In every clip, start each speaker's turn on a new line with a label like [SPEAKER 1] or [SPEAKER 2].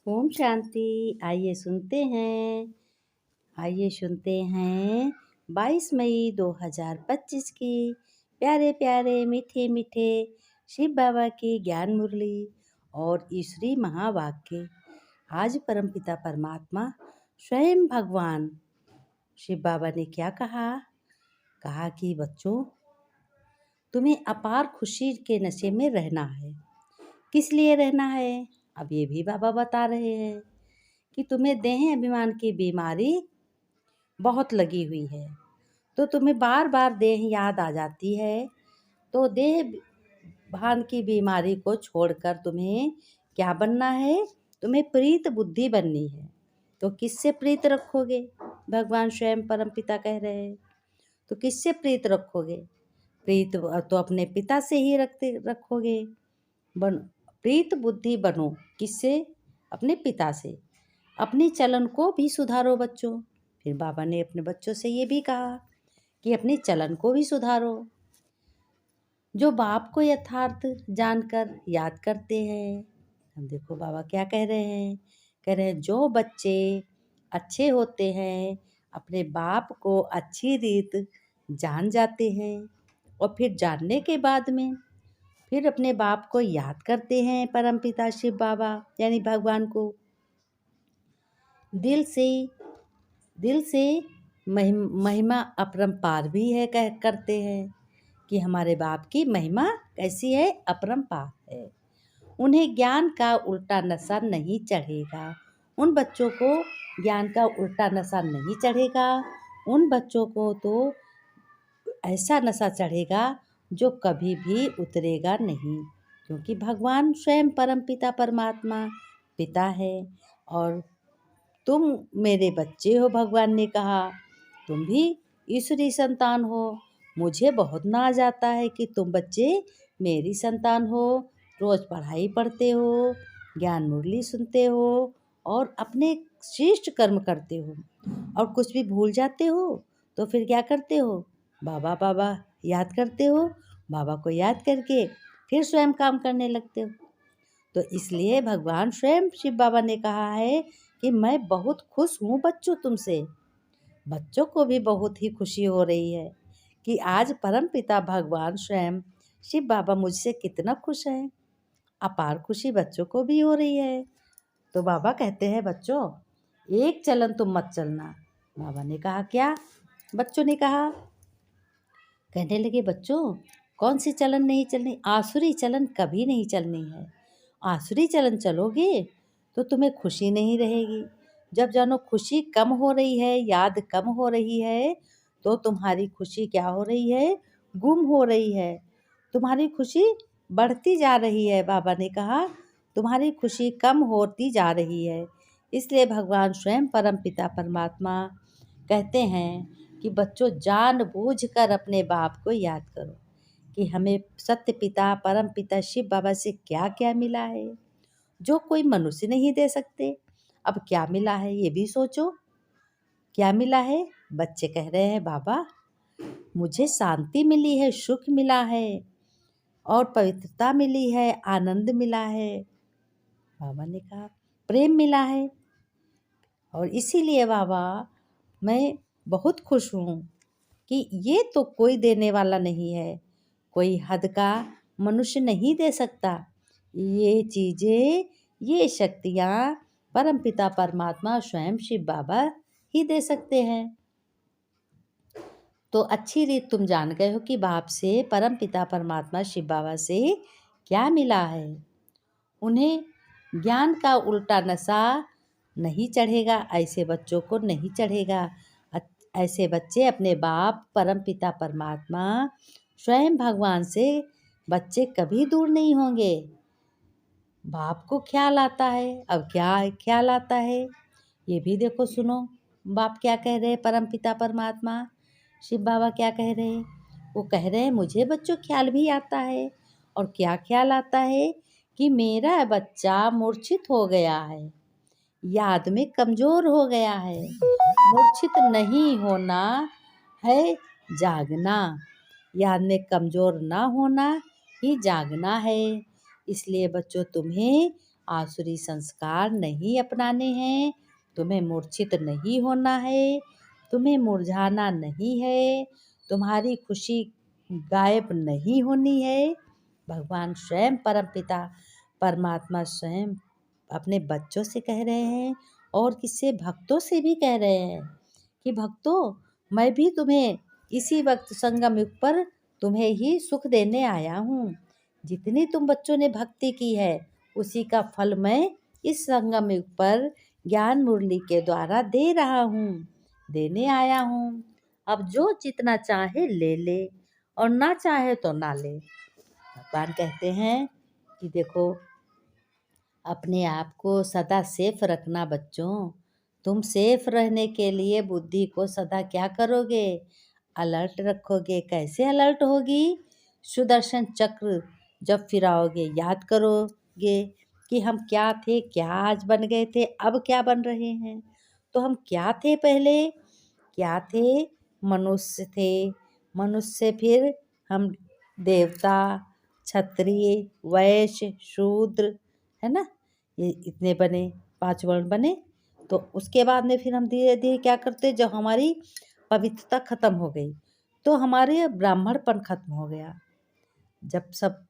[SPEAKER 1] ओम शांति। आइए सुनते हैं 22 मई 2025 की प्यारे प्यारे मीठे मीठे शिव बाबा की ज्ञान मुरली और ईश्वरी महावाक्य। आज परमपिता परमात्मा स्वयं भगवान शिव बाबा ने क्या कहा कि बच्चों, तुम्हें अपार खुशी के नशे में रहना है। किस लिए रहना है? अब ये भी बाबा बता रहे हैं कि तुम्हें देह अभिमान की बीमारी बहुत लगी हुई है, तो तुम्हें बार बार देह याद आ जाती है। तो देह भान की बीमारी को छोड़कर तुम्हें क्या बनना है? तुम्हें प्रीत बुद्धि बननी है। तो किससे प्रीत रखोगे? भगवान स्वयं परमपिता कह रहे हैं। तो किससे प्रीत रखोगे? प्रीत तो अपने पिता से ही रखोगे। प्रीत बुद्धि बनो। किससे? अपने पिता से। अपनी चलन को भी सुधारो बच्चों। फिर बाबा ने अपने बच्चों से ये भी कहा कि अपनी चलन को भी सुधारो। जो बाप को यथार्थ जानकर याद करते हैं। हम देखो बाबा क्या कह रहे हैं। कह रहे हैं जो बच्चे अच्छे होते हैं, अपने बाप को अच्छी रीत जान जाते हैं और फिर जानने के बाद में फिर अपने बाप को याद करते हैं, परमपिता शिव बाबा यानी भगवान को दिल से महिमा अपरंपार भी है करते हैं कि हमारे बाप की महिमा कैसी है? अपरंपार है। उन्हें ज्ञान का उल्टा नशा नहीं चढ़ेगा। उन बच्चों को ज्ञान का उल्टा नशा नहीं चढ़ेगा। उन बच्चों को तो ऐसा नशा चढ़ेगा जो कभी भी उतरेगा नहीं, क्योंकि भगवान स्वयं परमपिता परमात्मा पिता है और तुम मेरे बच्चे हो। भगवान ने कहा तुम भी ईश्वरी संतान हो। मुझे बहुत नाज आता है कि तुम बच्चे मेरी संतान हो। रोज़ पढ़ाई पढ़ते हो, ज्ञान मुरली सुनते हो और अपने श्रेष्ठ कर्म करते हो, और कुछ भी भूल जाते हो तो फिर क्या करते हो? बाबा बाबा याद करते हो। बाबा को याद करके फिर स्वयं काम करने लगते हो। तो इसलिए भगवान स्वयं शिव बाबा ने कहा है कि मैं बहुत खुश हूँ बच्चों तुमसे। बच्चों को भी बहुत ही खुशी हो रही है कि आज परमपिता भगवान स्वयं शिव बाबा मुझसे कितना खुश है। अपार खुशी बच्चों को भी हो रही है। तो बाबा कहते हैं बच्चों, एक चलन तुम मत चलना। बाबा ने कहा क्या? बच्चों ने कहा, कहने लगे बच्चों कौन सी चलन नहीं चलनी? आसुरी चलन कभी नहीं चलनी है। आसुरी चलन चलोगे तो तुम्हें खुशी नहीं रहेगी। जब जानो खुशी कम हो रही है, याद कम हो रही है, तो तुम्हारी खुशी क्या हो रही है? गुम हो रही है। तुम्हारी खुशी बढ़ती जा रही है। बाबा ने कहा तुम्हारी खुशी कम होती जा रही है। इसलिए भगवान स्वयं परमपिता परमात्मा कहते हैं कि बच्चों जानबूझकर अपने बाप को याद करो कि हमें सत्य पिता परम पिता शिव बाबा से क्या क्या मिला है, जो कोई मनुष्य नहीं दे सकते। अब क्या मिला है ये भी सोचो। क्या मिला है? बच्चे कह रहे हैं बाबा मुझे शांति मिली है, सुख मिला है और पवित्रता मिली है, आनंद मिला है। बाबा ने कहा प्रेम मिला है। और इसीलिए बाबा मैं बहुत खुश हूँ कि ये तो कोई देने वाला नहीं है, कोई हद का मनुष्य नहीं दे सकता। ये चीज़ें, ये शक्तियाँ परमपिता परमात्मा स्वयं शिव बाबा ही दे सकते हैं। तो अच्छी रीत तुम जान गए हो कि बाप से, परमपिता परमात्मा शिव बाबा से क्या मिला है। उन्हें ज्ञान का उल्टा नशा नहीं चढ़ेगा, ऐसे बच्चों को नहीं चढ़ेगा। ऐसे बच्चे अपने बाप परमपिता परमात्मा स्वयं भगवान से बच्चे कभी दूर नहीं होंगे। बाप को ख्याल आता है। अब क्या ख्याल आता है ये भी देखो, सुनो बाप क्या कह रहे हैं। परमपिता परमात्मा शिव बाबा क्या कह रहे हैं? वो कह रहे हैं मुझे बच्चों ख्याल भी आता है। और क्या ख्याल आता है? कि मेरा बच्चा मूर्छित हो गया है, याद में कमज़ोर हो गया है। मूर्छित नहीं होना है, जागना। याद में कमज़ोर ना होना ही जागना है। इसलिए बच्चों तुम्हें आसुरी संस्कार नहीं अपनाने हैं, तुम्हें मूर्छित नहीं होना है, तुम्हें मुरझाना नहीं है, तुम्हारी खुशी गायब नहीं होनी है। भगवान स्वयं परमपिता परमात्मा स्वयं अपने बच्चों से कह रहे हैं और किससे, भक्तों से भी कह रहे हैं कि भक्तों, मैं भी तुम्हें इसी वक्त संगम युग पर तुम्हें ही सुख देने आया हूँ। जितनी तुम बच्चों ने भक्ति की है उसी का फल मैं इस संगम युग पर ज्ञान मुरली के द्वारा दे रहा हूँ, देने आया हूँ। अब जो जितना चाहे ले ले और ना चाहे तो ना ले। भगवान कहते हैं कि देखो, अपने आप को सदा सेफ रखना बच्चों। तुम सेफ रहने के लिए बुद्धि को सदा क्या करोगे, अलर्ट रखोगे। कैसे अलर्ट होगी, सुदर्शन चक्र जब फिराओगे याद करोगे कि हम क्या थे, क्या आज बन गए थे, अब क्या बन रहे हैं। तो हम क्या थे पहले, क्या थे, मनुष्य थे, मनुष्य से फिर हम देवता, क्षत्रिय, वैश्य, शूद्र, है ना, ये इतने बने, 5 वर्ण बने। तो उसके बाद में फिर हम धीरे धीरे क्या करते, जब हमारी पवित्रता खत्म हो गई तो हमारे ब्राह्मणपन खत्म हो गया। जब सब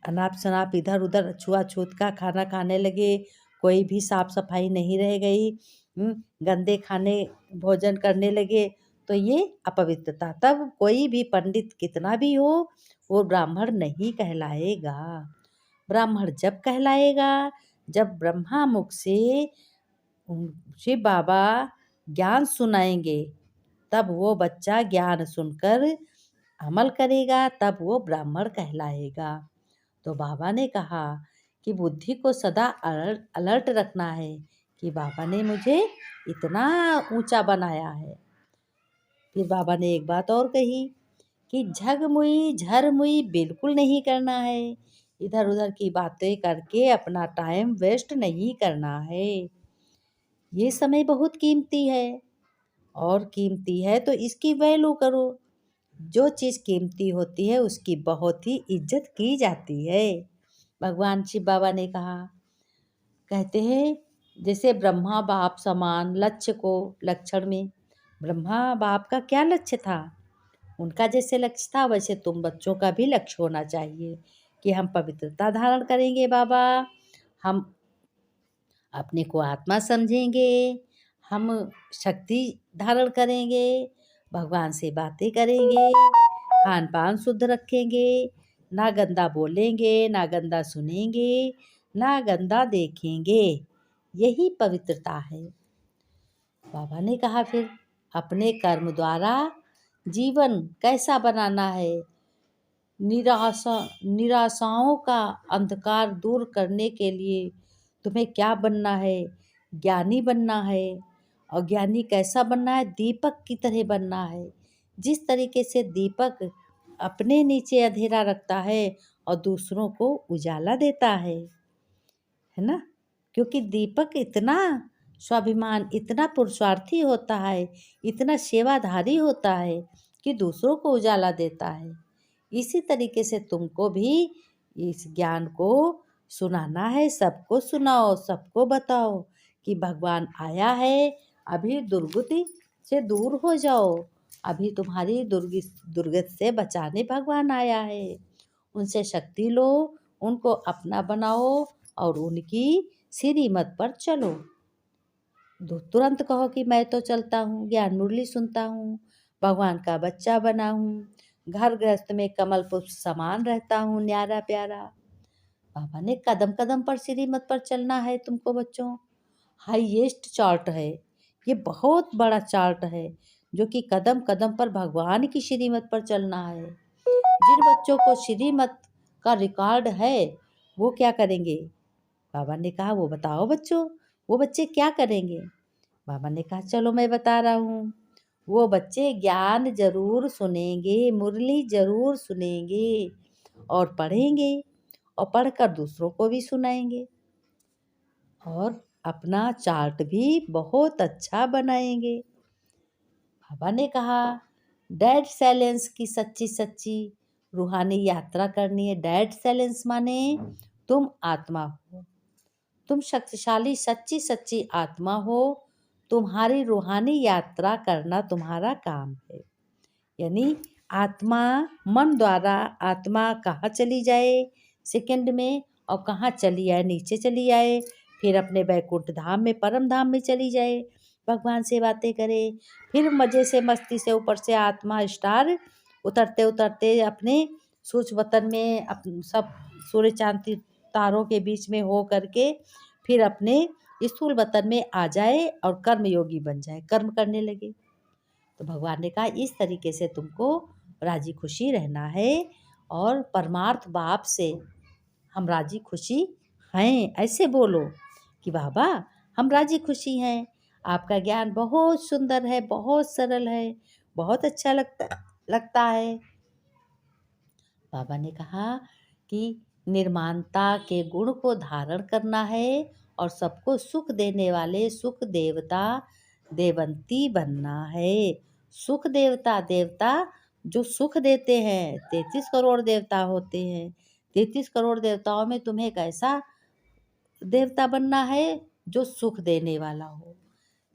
[SPEAKER 1] अनाप शनाप इधर उधर छुआछूत का खाना खाने लगे, कोई भी साफ सफाई नहीं रह गई, गंदे खाने भोजन करने लगे, तो ये अपवित्रता। तब कोई भी पंडित कितना भी हो वो ब्राह्मण नहीं कहलाएगा। ब्राह्मण जब कहलाएगा जब ब्रह्मा मुख से शिव बाबा ज्ञान सुनाएंगे, तब वो बच्चा ज्ञान सुनकर अमल करेगा, तब वो ब्राह्मण कहलाएगा। तो बाबा ने कहा कि बुद्धि को सदा अलर्ट रखना है कि बाबा ने मुझे इतना ऊंचा बनाया है। फिर बाबा ने एक बात और कही कि झगमुई झरमुई बिल्कुल नहीं करना है। इधर उधर की बातें करके अपना टाइम वेस्ट नहीं करना है। ये समय बहुत कीमती है और कीमती है तो इसकी वैल्यू करो। जो चीज़ कीमती होती है उसकी बहुत ही इज्जत की जाती है। भगवान शिव बाबा ने कहा, कहते हैं जैसे ब्रह्मा बाप समान लक्ष्य को, लक्षण में ब्रह्मा बाप का क्या लक्ष्य था, उनका जैसे लक्ष्य था वैसे तुम बच्चों का भी लक्ष्य होना चाहिए कि हम पवित्रता धारण करेंगे बाबा, हम अपने को आत्मा समझेंगे, हम शक्ति धारण करेंगे, भगवान से बातें करेंगे, खान पान शुद्ध रखेंगे, ना गंदा बोलेंगे, ना गंदा सुनेंगे, ना गंदा देखेंगे। यही पवित्रता है। बाबा ने कहा फिर अपने कर्म द्वारा जीवन कैसा बनाना है, निराशाओं का अंधकार दूर करने के लिए तुम्हें क्या बनना है, ज्ञानी बनना है। और ज्ञानी कैसा बनना है, दीपक की तरह बनना है। जिस तरीके से दीपक अपने नीचे अंधेरा रखता है और दूसरों को उजाला देता है ना। क्योंकि दीपक इतना स्वाभिमान, इतना पुरुषार्थी होता है, इतना सेवाधारी होता है कि दूसरों को उजाला देता है। इसी तरीके से तुमको भी इस ज्ञान को सुनाना है, सबको सुनाओ, सबको बताओ कि भगवान आया है, अभी दुर्गति से दूर हो जाओ, अभी तुम्हारी दुर्गति से बचाने भगवान आया है। उनसे शक्ति लो, उनको अपना बनाओ और उनकी श्रीमत पर चलो। तुरंत कहो कि मैं तो चलता हूँ, ज्ञान मुरली सुनता हूँ, भगवान का बच्चा बना हूँ, घर गृहस्थ में कमल पुष्प समान रहता हूँ, न्यारा प्यारा। बाबा ने कदम कदम पर श्रीमत पर चलना है तुमको बच्चों। हाईएस्ट चार्ट है ये, बहुत बड़ा चार्ट है जो कि कदम कदम पर भगवान की श्रीमत पर चलना है। जिन बच्चों को श्रीमत का रिकॉर्ड है वो क्या करेंगे, बाबा ने कहा वो बताओ बच्चों, वो बच्चे क्या करेंगे। बाबा ने कहा चलो मैं बता रहा हूँ। वो बच्चे ज्ञान जरूर सुनेंगे, मुरली जरूर सुनेंगे और पढ़ेंगे और पढ़कर दूसरों को भी सुनाएंगे और अपना चार्ट भी बहुत अच्छा बनाएंगे। बाबा ने कहा डेड साइलेंस की सच्ची सच्ची रूहानी यात्रा करनी है। डेड साइलेंस माने तुम आत्मा हो, तुम शक्तिशाली सच्ची सच्ची आत्मा हो, तुम्हारी रूहानी यात्रा करना तुम्हारा काम है। यानी आत्मा मन द्वारा आत्मा कहाँ चली जाए सेकंड में, और कहाँ चली आए, नीचे चली आए, फिर अपने बैकुंठ धाम में, परम धाम में चली जाए, भगवान से बातें करे, फिर मज़े से मस्ती से ऊपर से आत्मा स्टार उतरते उतरते अपने सूक्ष्म वतन में सब सूर्य चांद तारों के बीच में हो करके फिर अपने स्थूल वतन में आ जाए और कर्म योगी बन जाए, कर्म करने लगे। तो भगवान ने कहा इस तरीके से तुमको राजी खुशी रहना है, और परमार्थ बाप से हम राजी खुशी हैं, ऐसे बोलो कि बाबा हम राजी खुशी हैं, आपका ज्ञान बहुत सुंदर है, बहुत सरल है, बहुत अच्छा लगता है। बाबा ने कहा कि निर्माणता के गुण को धारण करना है और सबको सुख देने वाले सुख देवता देवंती बनना है। सुख देवता, देवता जो सुख देते हैं, 33 करोड़ देवता होते हैं, 33 करोड़ देवताओं में तुम्हें एक ऐसा देवता बनना है जो सुख देने वाला हो।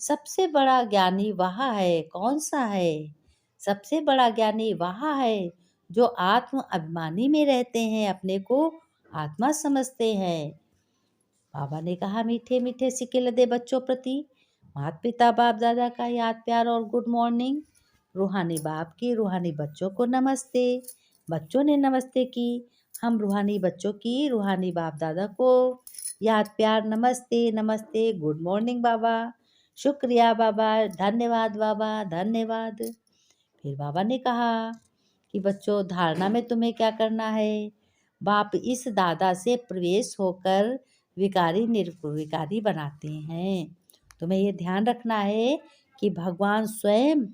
[SPEAKER 1] सबसे बड़ा ज्ञानी वह है, कौन सा है? सबसे बड़ा ज्ञानी वह है जो आत्म अभिमानी में रहते हैं, अपने को आत्मा समझते हैं। बाबा ने कहा मीठे मीठे सिक्के लदे बच्चों प्रति माता पिता बाप दादा का याद प्यार और गुड मॉर्निंग। रूहानी बाप की रूहानी बच्चों को नमस्ते। बच्चों ने नमस्ते की, हम रूहानी बच्चों की रूहानी बाप दादा को याद प्यार नमस्ते नमस्ते, गुड मॉर्निंग बाबा, शुक्रिया बाबा, धन्यवाद बाबा, धन्यवाद। फिर बाबा ने कहा कि बच्चों धारणा में तुम्हें क्या करना है। बाप इस दादा से प्रवेश होकर विकारी निर्विकारी बनाते हैं। तुम्हें ये ध्यान रखना है कि भगवान स्वयं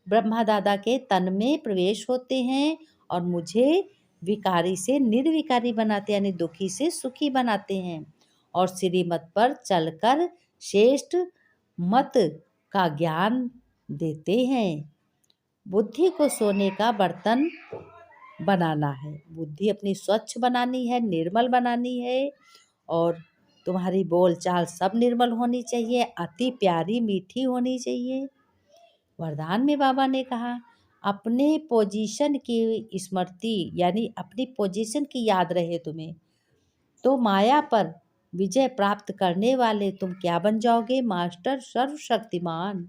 [SPEAKER 1] ब्रह्मा दादा के तन में प्रवेश होते हैं और मुझे विकारी से निर्विकारी बनाते, यानी दुखी से सुखी बनाते हैं, और श्रीमत पर चलकर श्रेष्ठ मत का ज्ञान देते हैं। बुद्धि को सोने का बर्तन बनाना है, बुद्धि अपनी स्वच्छ बनानी है, निर्मल बनानी है, और तुम्हारी बोलचाल सब निर्मल होनी चाहिए, अति प्यारी मीठी होनी चाहिए। वरदान में बाबा ने कहा अपने पोजीशन की स्मृति, यानी अपनी पोजीशन की याद रहे तुम्हें, तो माया पर विजय प्राप्त करने वाले तुम क्या बन जाओगे? मास्टर सर्वशक्तिमान।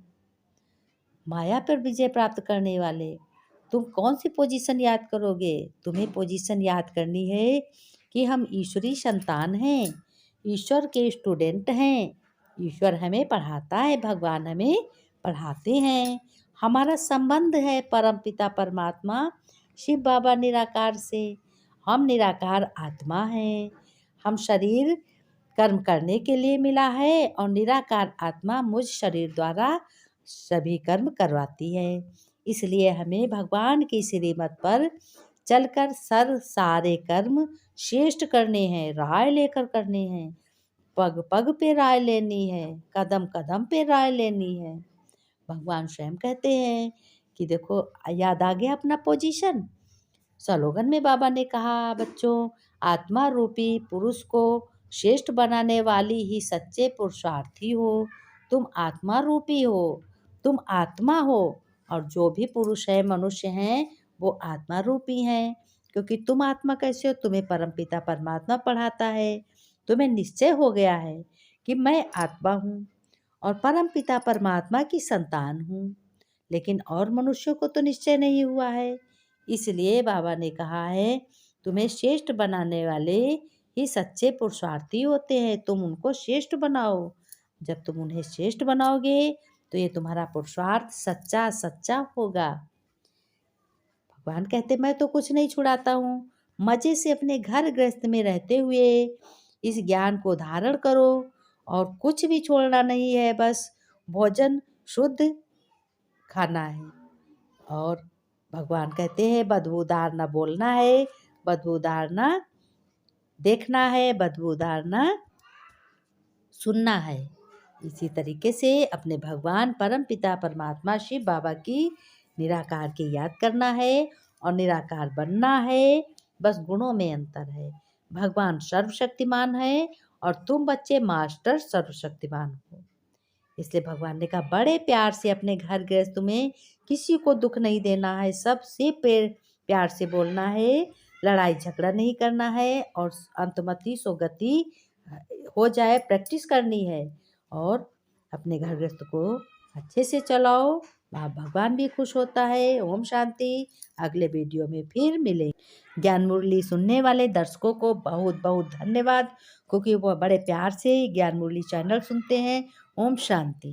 [SPEAKER 1] माया पर विजय प्राप्त करने वाले तुम कौन सी पोजीशन याद करोगे? तुम्हें पोजीशन याद करनी है कि हम ईश्वरी संतान हैं, ईश्वर के स्टूडेंट हैं, ईश्वर हमें पढ़ाता है, भगवान हमें पढ़ाते हैं, हमारा संबंध है परम पिता परमात्मा शिव बाबा निराकार से, हम निराकार आत्मा हैं, हम शरीर कर्म करने के लिए मिला है और निराकार आत्मा मुझ शरीर द्वारा सभी कर्म करवाती है। इसलिए हमें भगवान की श्रीमत पर चलकर सारे कर्म श्रेष्ठ करने हैं, राय लेकर करने हैं, पग पग पे राय लेनी है, कदम कदम पे राय लेनी है। भगवान स्वयं कहते हैं कि देखो याद आ गया अपना पोजीशन। स्लोगन में बाबा ने कहा बच्चों आत्मा रूपी पुरुष को श्रेष्ठ बनाने वाली ही सच्चे पुरुषार्थी हो। तुम आत्मा रूपी हो, तुम आत्मा हो, और जो भी पुरुष है मनुष्य हैं वो आत्मा रूपी हैं, क्योंकि तुम आत्मा कैसे हो? तुम्हें परमपिता परमात्मा पढ़ाता है, तुम्हें निश्चय हो गया है कि मैं आत्मा हूँ और परमपिता परमात्मा की संतान हूँ, लेकिन और मनुष्यों को तो निश्चय नहीं हुआ है। इसलिए बाबा ने कहा है तुम्हें श्रेष्ठ बनाने वाले ही सच्चे पुरुषार्थी होते हैं, तुम उनको श्रेष्ठ बनाओ। जब तुम उन्हें श्रेष्ठ बनाओगे तो ये तुम्हारा पुरुषार्थ सच्चा सच्चा होगा। भगवान कहते मैं तो कुछ नहीं छुड़ाता हूँ, मज़े से अपने घर गृहस्थ में रहते हुए इस ज्ञान को धारण करो और कुछ भी छोड़ना नहीं है, बस भोजन शुद्ध खाना है। और भगवान कहते हैं बदबूदार ना बोलना है, बदबूदार ना देखना है, बदबूदार ना सुनना है। इसी तरीके से अपने भगवान परम पिता परमात्मा शिव बाबा की निराकार की याद करना है और निराकार बनना है। बस गुणों में अंतर है, भगवान सर्वशक्तिमान है और तुम बच्चे मास्टर सर्वशक्तिमान हो। इसलिए भगवान ने कहा बड़े प्यार से अपने घर गृहस्थ में किसी को दुख नहीं देना है, सबसे प्यार से बोलना है, लड़ाई झगड़ा नहीं करना है और अंतमति सोगति हो जाए प्रैक्टिस करनी है और अपने घर गृहस्थ को अच्छे से चलाओ। वहाँ भगवान भी खुश होता है। ओम शांति। अगले वीडियो में फिर मिलेंगे। ज्ञान मुरली सुनने वाले दर्शकों को बहुत बहुत धन्यवाद, क्योंकि वो बड़े प्यार से ज्ञान मुरली चैनल सुनते हैं। ओम शांति।